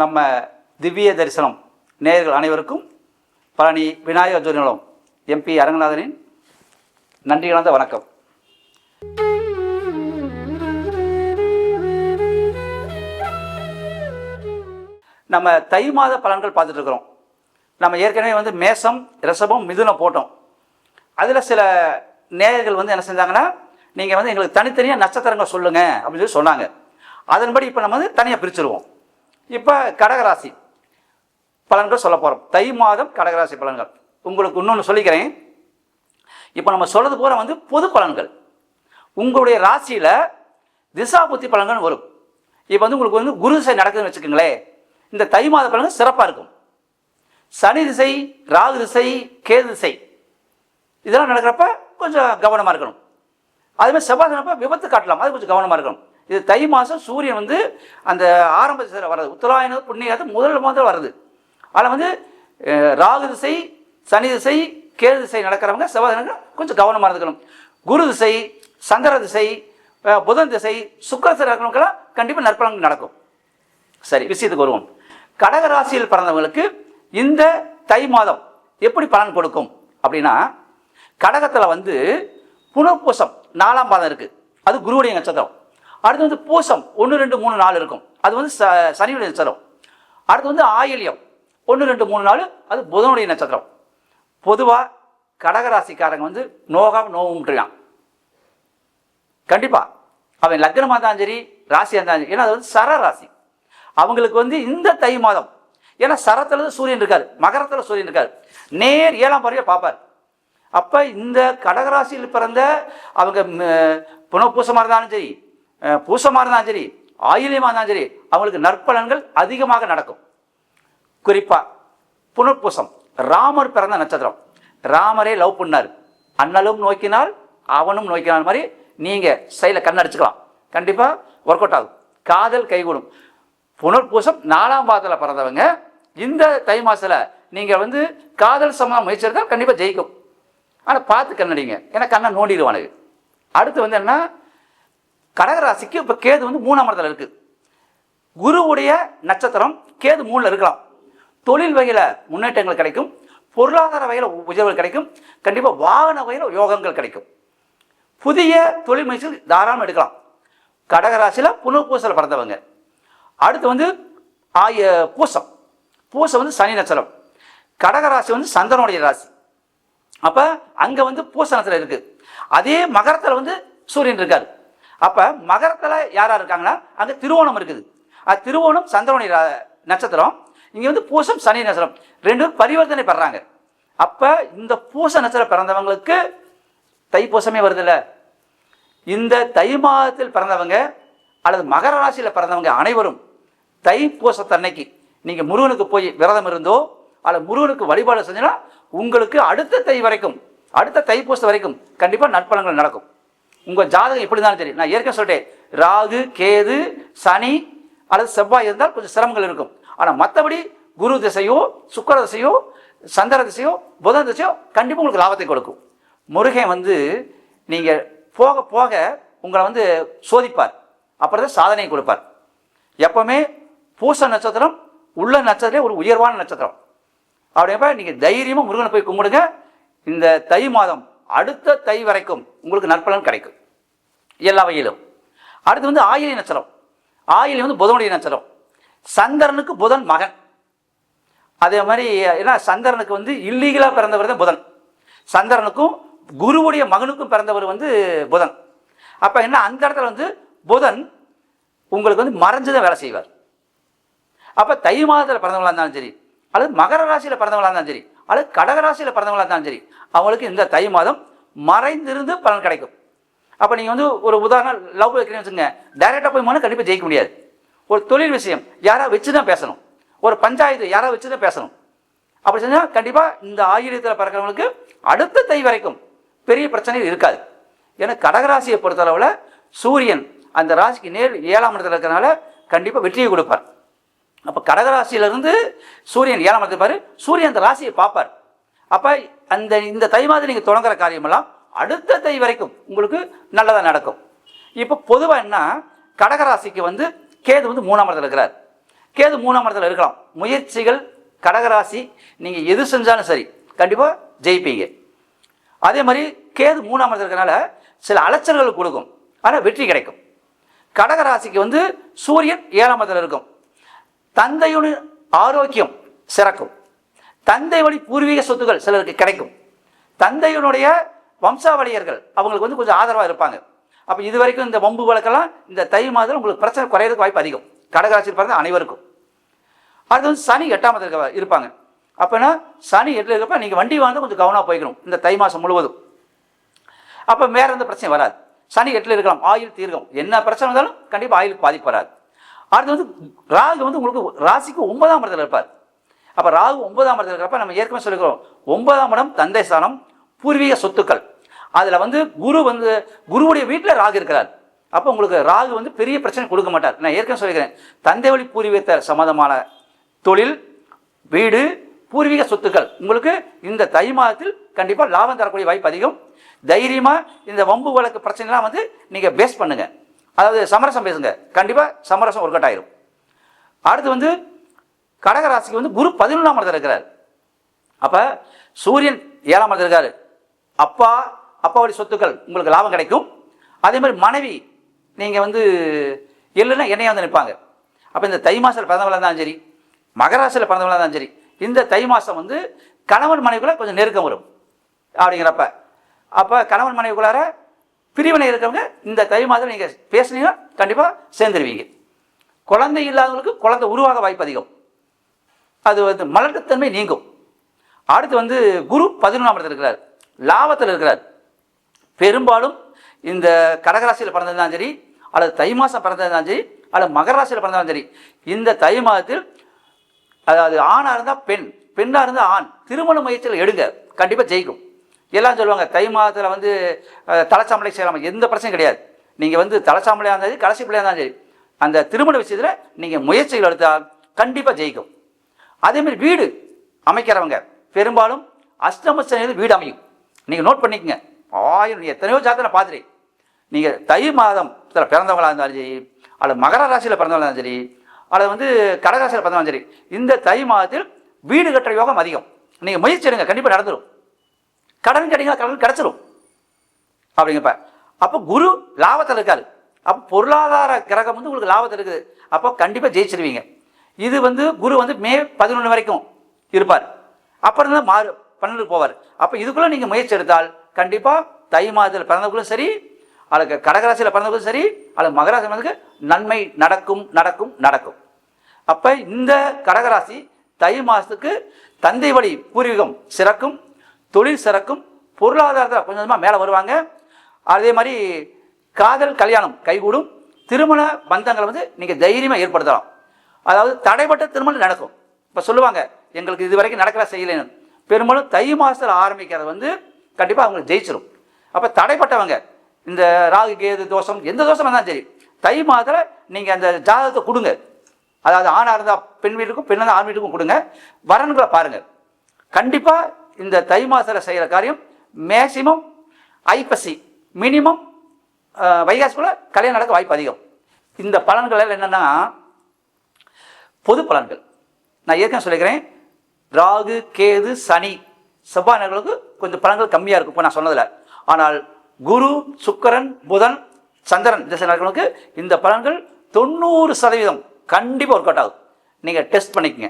நம்ம திவ்ய தரிசனம் நேயர்கள் அனைவருக்கும் பழனி விநாயகர் ஜோதி நிலம் எம்பி அரங்கநாதனின் நன்றி கலந்த வணக்கம். நம்ம தை மாத பலன்கள் பார்த்துட்டு இருக்கிறோம். நம்ம ஏற்கனவே மேசம், ரிஷபம், மிதுனம் போட்டோம். அதில் சில நேயர்கள் என்ன செஞ்சாங்கன்னா, நீங்கள் எங்களுக்கு தனித்தனியாக நட்சத்திரங்கள் சொல்லுங்கள் அப்படின்னு சொல்லி சொன்னாங்க. அதன்படி இப்போ நம்ம தனியாக பிரிச்சுருவோம். இப்போ கடகராசி பலன்கள் சொல்ல போகிறோம். தை மாதம் கடகராசி பலன்கள் உங்களுக்கு இன்னொன்று சொல்லிக்கிறேன். இப்போ நம்ம சொல்கிறது போல பொது பலன்கள். உங்களுடைய ராசியில் திசா புத்தி பலன்கள் வரும். இப்போ உங்களுக்கு குரு திசை நடக்குதுன்னு வச்சுக்கோங்களேன், இந்த தை மாத பலன்கள் சிறப்பாக இருக்கும். சனி திசை, ராகு திசை, கேது திசை இதெல்லாம் நடக்கிறப்ப கொஞ்சம் கவனமாக இருக்கணும். அதுமாதிரி செவ்வாய் தினப்ப விபத்து காட்டலாம், அது கொஞ்சம் கவனமாக இருக்கணும். இது தை மாதம் சூரியன் அந்த ஆரம்ப திசையில் வர்றது, உத்தராயண புண்ணியது முதல் மாதம் வருது. அதில் ராகு திசை, சனி திசை, கேது திசை நடக்கிறவங்க செவ்வாய் தினம் கொஞ்சம் கவனமாக இருந்துக்கணும். குரு திசை, சந்திர திசை, புதன் திசை, சுக்கிர திசை இருக்கிறவங்களாம் கண்டிப்பாக நற்பலன்கள் நடக்கும். சரி, விஷயத்துக்கு வருவோம். கடகராசியில் பிறந்தவங்களுக்கு இந்த தை மாதம் எப்படி பலன் கொடுக்கும் அப்படின்னா, கடகத்தில் புனர்பூசம் 4ஆம் பாதம் இருக்குது, அது குருவுடைய நட்சத்திரம். அடுத்து பூசம் 1, 2, 3, 4 இருக்கும், அது சனியுடைய நட்சத்திரம். அடுத்து ஆயில்யம் 1, 2, 3, 4 அது புதனுடைய நட்சத்திரம். பொதுவாக கடகராசிக்காரங்க நோவும்ன்றான். கண்டிப்பாக அவன் லக்னமாக இருந்தாலும் சரி, ராசியாக இருந்தாலும் சரி, ஏன்னா அது சர ராசி. அவங்களுக்கு இந்த தை மாதம், ஏன்னா சரத்தில் சூரியன் இருக்கார், மகரத்தில் சூரியன் இருக்கார், நேர் 7ஆம் பார்வையை பார்ப்பார். அப்போ இந்த கடகராசியில் பிறந்த அவங்க புனப்பூசமாக இருந்தாலும் சரி, பூசமாக இருந்தாலும் சரி, ஆயிலியமாக இருந்தாலும் சரி, அவங்களுக்கு நற்பலன்கள் அதிகமாக நடக்கும். குறிப்பாக புனர்பூசம் ராமர் பிறந்த நட்சத்திரம். ராமரே லவ் பண்ணார், அண்ணலும் நோக்கினால் அவனும் நோக்கினால் மாதிரி நீங்கள் சைடில் கண்ணடிச்சுக்கலாம், கண்டிப்பாக ஒர்க் அவுட் ஆகும், காதல் கைகூடும். புனர்பூசம் 4ஆம் பாதத்தில் பிறந்தவங்க இந்த தை மாதத்தில் நீங்கள் காதல் சம்பந்தம் முயற்சி எடுத்தால் கண்டிப்பாக ஜெயிக்கும். ஆனால் பார்த்து கண்ணடிங்க, ஏன்னா கண்ணை நோண்டிடுவானுங்க. அடுத்து என்ன, கடகராசிக்கு இப்போ கேது 3ஆம் இடத்துல இருக்குது. குருவுடைய நட்சத்திரம் கேது 3ல் இருக்கலாம். தொழில் வகையில் முன்னேற்றங்கள் கிடைக்கும், பொருளாதார வகையில் உயர்வுகள் கிடைக்கும், கண்டிப்பாக வாகன வகையில் யோகங்கள் கிடைக்கும். புதிய தொழில் முயற்சிகள் தாராளமாக எடுக்கலாம் கடகராசியில் புனர்பூசத்தில் பிறந்தவங்க. அடுத்து பூசம். பூசம் சனி நட்சத்திரம். கடகராசி சந்திரனுடைய ராசி. அப்போ அங்கே பூச நட்சத்திரம் இருக்குது. அதே மகரத்தில் சூரியன் இருக்கார். அப்போ மகரத்தில் யாராக இருக்காங்கன்னா அங்கே திருவோணம் இருக்குது. அது திருவோணம் சந்திரனுடைய நட்சத்திரம். இங்கே பூசம் சனி நட்சத்திரம், ரெண்டு பரிவர்த்தனை பெறாங்க. அப்போ இந்த பூச நட்சத்திரம் பிறந்தவங்களுக்கு தைப்பூசமே வருதில்ல. இந்த தை மாதத்தில் பிறந்தவங்க அல்லது மகர ராசியில் பிறந்தவங்க அனைவரும் தைப்பூசத்தன்னைக்கு நீங்கள் முருகனுக்கு போய் விரதம் இருந்தோ அல்லது முருகனுக்கு வழிபாடு செஞ்சோன்னா உங்களுக்கு அடுத்த தை வரைக்கும், அடுத்த தைப்பூசம் வரைக்கும் கண்டிப்பாக நற்பலன்கள் நடக்கும். உங்கள் ஜாதகம் எப்படி இருந்தாலும் சரி, நான் ஏற்கனவே சொல்லிட்டேன், ராகு, கேது, சனி அல்லது செவ்வாய் இருந்தால் கொஞ்சம் சிரமங்கள் இருக்கும். ஆனால் மற்றபடி குரு திசையோ, சுக்கிர திசையோ, சந்திர திசையோ, புதன் திசையோ கண்டிப்பாக உங்களுக்கு லாபத்தை கொடுக்கும். முருகன் நீங்கள் போக போக உங்களை சோதிப்பார், அப்புறம் தான் சாதனை கொடுப்பார். எப்பவுமே பூச நட்சத்திரம் உள்ள நட்சத்திரம் ஒரு உயர்வான நட்சத்திரம். அப்படியப்ப நீங்கள் தைரியமாக முருகனை போய் கும்பிடுங்க. இந்த தை மாதம் அடுத்த தை வரைக்கும் உங்களுக்கு நற்பலன் கிடைக்கும் எல்லா வகையிலும். அடுத்து ஆயிலிய நட்சத்திரம். ஆயிலியம் புதனுடைய நட்சத்திரம். சந்திரனுக்கு புதன் மகன். அதே மாதிரி ஏன்னா சந்திரனுக்கு இல்லீகலாக பிறந்தவர் தான் புதன். சந்திரனுக்கும் குருவுடைய மகனுக்கும் பிறந்தவர் புதன். அப்போ என்ன, அந்த இடத்துல புதன் உங்களுக்கு மறைஞ்சுதான் வேலை செய்வார். அப்போ தை மாதத்தில் பிறந்தவங்களா இருந்தாலும் சரி, அல்லது மகர ராசியில் பிறந்தவங்களா இருந்தாலும் சரி, அல்லது கடகராசியில் பிறந்தவங்களா இருந்தாலும் சரி, அவங்களுக்கு இந்த தை மாதம் மறைந்திருந்து பலன் கிடைக்கும். அப்போ நீங்கள் ஒரு உதாரணம் லவ் வைக்கிறீங்கன்னு வச்சுங்க, டைரெக்டாக போய் போனால் கண்டிப்பாக ஜெயிக்க முடியாது. ஒரு தொழில் விஷயம் யாராவது வச்சு தான் பேசணும், ஒரு பஞ்சாயத்து யாராவது வச்சு தான் பேசணும். அப்படி செஞ்சால் கண்டிப்பாக இந்த ஆயிரத்தில் பிறக்கிறவங்களுக்கு அடுத்த தை வரைக்கும் பெரிய பிரச்சனைகள் இருக்காது. ஏன்னா கடகராசியை பொறுத்தளவில் சூரியன் அந்த ராசிக்கு நேர் 7ஆம் இடத்துல இருக்கிறனால கண்டிப்பாக வெற்றியை கொடுப்பார். அப்போ கடகராசியிலிருந்து சூரியன் 7ஆம் இடத்துல இருப்பார், சூரியன் அந்த ராசியை பார்ப்பார். அப்போ இந்த தை மாதிரி நீங்கள் தொடங்குற காரியமெல்லாம் அடுத்த தை வரைக்கும் உங்களுக்கு நல்லதாக நடக்கும். இப்போ பொதுவாக என்ன, கடகராசிக்கு கேது 3ஆம் இடத்துல இருக்கிறார், கேது 3ஆம் இடத்துல இருக்கலாம். முயற்சிகள் கடகராசி நீங்கள் எது செஞ்சாலும் சரி கண்டிப்பாக ஜெயிப்பீங்க. அதே மாதிரி கேது 3ஆம் இடத்துல இருக்கிறனால சில அலைச்சல்கள் கொடுக்கும், ஆனால் வெற்றி கிடைக்கும். கடகராசிக்கு வந்து சூரியன் 7ஆம் இடத்துல இருக்கும். தந்தையுடைய ஆரோக்கியம் சிறக்கும். தந்தை வழி பூர்வீக சொத்துக்கள் சிலருக்கு கிடைக்கும். தந்தையினுடைய வம்சாவளியர்கள் அவங்களுக்கு வந்து கொஞ்சம் ஆதரவாக இருப்பாங்க. அப்போ இது வரைக்கும் இந்த வம்பு வழக்கெல்லாம் இந்த தை மாதம் உங்களுக்கு பிரச்சனை குறையிறதுக்கு வாய்ப்பு அதிகம், கடகராசியில் பிறந்த அனைவருக்கும். அடுத்து வந்து சனி 8ஆம் இடத்துல இருப்பாங்க. அப்போனா சனி 8ல் இருக்கப்ப நீங்கள் வண்டி வாங்க கொஞ்சம் கவனமாக போய்க்கணும் இந்த தை மாதம் முழுவதும். அப்போ வேற எந்த பிரச்சனையும் வராது. சனி 8ல் இருக்கலாம், ஆயுள் தீர்க்கம், என்ன பிரச்சனை வந்தாலும் கண்டிப்பாக ஆயுளுக்கு பாதிப்பு வராது. அடுத்து வந்து ராகு வந்து உங்களுக்கு ராசிக்கு 9ஆம் இடத்துல இருப்பார். அப்போ ராகு 9ஆம் இடத்துல இருக்கிறப்ப நம்ம ஏற்கனவே சொல்லிக்கிறோம், 9ஆம் இடம் தந்தை ஸ்தானம், பூர்வீக சொத்துக்கள். அதில் வந்து குரு வந்து குருவுடைய வீட்டில் ராகு இருக்கிறார். அப்போ உங்களுக்கு ராகு வந்து பெரிய பிரச்சனை கொடுக்க மாட்டார். நான் ஏற்கனவே சொல்லிக்கிறேன், தந்தை வழி பூர்வீகத்தை சம்மந்தமான தொழில், வீடு, பூர்வீக சொத்துக்கள் உங்களுக்கு இந்த தை மாதத்தில் கண்டிப்பாக லாபம் தரக்கூடிய வாய்ப்பு அதிகம். தைரியமாக இந்த வம்பு வழக்கு பிரச்சனைலாம் வந்து நீங்கள் பேஸ் பண்ணுங்கள், அதாவது சமரசம் பேசுங்க, கண்டிப்பாக சமரசம் ஒர்க் அவுட் ஆயிரும். அடுத்து வந்து கடகராசிக்கு வந்து குரு 11ஆம் இடத்துல இருக்கிறார். அப்போ சூரியன் 7ஆம் இடத்துல இருக்காரு. அப்பா வழி சொத்துக்கள் உங்களுக்கு லாபம் கிடைக்கும். அதே மாதிரி மனைவி நீங்கள் வந்து இல்லைன்னா என்னையா வந்து நிற்பாங்க. அப்போ இந்த தை மாதத்தில் பிறந்தவங்களாக இருந்தாலும் சரி, மகராசியில் பிறந்தவங்களாக இருந்தாலும் சரி, இந்த தை மாதம் வந்து கணவன் மனைவிக்குள்ள கொஞ்சம் நெருக்கம் வரும். அப்படிங்கிறப்ப அப்போ கணவன் மனைவிக்குள்ளார பிரிவினை இருக்கிறவங்க இந்த தை மாதம் நீங்கள் பேசுனீங்கன்னா கண்டிப்பாக சேர்ந்துருவீங்க. குழந்தை இல்லாதவங்களுக்கு குழந்தை உருவாக வாய்ப்பு அதிகம், அது வந்து மலட்டுத்தன்மை நீங்கும். அடுத்து வந்து குரு 11ஆம் இடத்துல இருக்கிறார், லாபத்தில் இருக்கிறார். பெரும்பாலும் இந்த கடகராசியில் பிறந்திருந்தாலும் சரி, அல்லது தை மாதம் பிறந்திருந்தாலும் சரி, அல்லது மகராசியில் பிறந்தாலும் சரி, இந்த தை மாதத்தில் அதாவது ஆணாக இருந்தால் பெண், பெண்ணாக இருந்தால் ஆண், திருமண முயற்சியில் எடுங்க, கண்டிப்பாக ஜெயிக்கும். எல்லாம் சொல்லுவாங்க தை மாதத்தில் வந்து தலைச்சாமலை செய்யலாம், எந்த பிரச்சனையும் கிடையாது. நீங்கள் வந்து தலைச்சாமலையாக இருந்தாலும் சரி, கடைசி பிள்ளையாக இருந்தாலும் சரி, அந்த திருமண விஷயத்தில் நீங்கள் முயற்சிகள் எடுத்தால் கண்டிப்பாக ஜெயிக்கும். அதேமாதிரி வீடு அமைக்கிறவங்க பெரும்பாலும் அஷ்டம சனியில் வீடு அமையும். நீங்கள் நோட் பண்ணிக்கங்க, எத்தனையோ ஜாதகத்தை நான் பார்த்துட்டேன். நீங்கள் தை மாதத்தில் பிறந்தவங்களாக இருந்தாலும் சரி, அல்லது மகர ராசியில் பிறந்தவங்களாக இருந்தாலும் சரி, அல்லது வந்து கடகராசியில் பிறந்தவங்க சரி, இந்த தை மாதத்தில் வீடு கட்டுற யோகம் அதிகம். நீங்கள் முயற்சி எடுங்க, கண்டிப்பாக நடந்துடும். கடன் கிடைங்க, கடன் கிடச்சிரும். அப்படிங்கப்ப அப்போ குரு லாபத்தில் இருக்காரு. அப்போ பொருளாதார கிரகம் வந்து உங்களுக்கு லாபத்தில் இருக்குது. அப்போ கண்டிப்பாக ஜெயிச்சிருவீங்க. இது வந்து குரு வந்து மே 11 வரைக்கும் இருப்பார். அப்புறம் தான் 12 போவார். அப்போ இதுக்குள்ளே நீங்கள் முயற்சி எடுத்தால் கண்டிப்பாக தை மாதத்தில் பிறந்தவங்களும் சரி, அல்லது கடகராசியில் பிறந்தவங்களும் சரி, அல்லது மகராசி பிறந்தவங்களுக்கு நன்மை நடக்கும் நடக்கும் நடக்கும். அப்போ இந்த கடகராசி தை மாதத்துக்கு தந்தை வழி பூர்வீகம் சிறக்கும், தொழில் சிறக்கும், பொருளாதாரத்தில் கொஞ்சம் கொஞ்சமாக மேலே வருவாங்க. அதே மாதிரி காதல் கல்யாணம் கைகூடும், திருமண பந்தங்களை வந்து நீங்கள் தைரியமாக ஏற்படுத்தலாம். அதாவது தடைப்பட்ட திருமணம் நடக்கும். இப்போ சொல்லுவாங்க எங்களுக்கு இது வரைக்கும் நடக்கிற செய்யலைன்னு. பெரும்பாலும் தை மாதத்தில் ஆரம்பிக்கிறது வந்து கண்டிப்பாக அவங்களுக்கு ஜெயிச்சிடும். அப்போ தடைப்பட்டவங்க இந்த ராகு கேது தோஷம் எந்த தோஷம் இருந்தாலும் சரி, தை மாதத்தில் நீங்கள் அந்த ஜாதகத்தை கொடுங்க. அதாவது ஆணாக இருந்தால் பெண் வீட்டுக்கும், பெண்ணாக இருந்தால் ஆண் வீட்டுக்கும் கொடுங்க. வரன்களை பாருங்கள். கண்டிப்பாக இந்த தை மாதத்தில் செய்கிற காரியம் மேக்சிமம் ஐப்பசி, மினிமம் வைகாசிக்குள்ள கல்யாணம் நடக்க வாய்ப்பு அதிகம். இந்த பலன்கள் என்னென்னா பொது பலன்கள். நான் ஏற்கனவே சொல்லிக்கிறேன், ராகு கேது சனி செவ்வாய் நேர்களுக்கு கொஞ்சம் பலன்கள் கம்மியாக இருக்கும் இப்போ நான் சொன்னதில்லை. ஆனால் குரு சுக்கிரன் புதன் சந்திரன் திசை நேர்களுக்கு இந்த பலன்கள் 90% கண்டிப்பாக ஒர்க் அவுட் ஆகும். நீங்கள் டெஸ்ட் பண்ணிக்கங்க.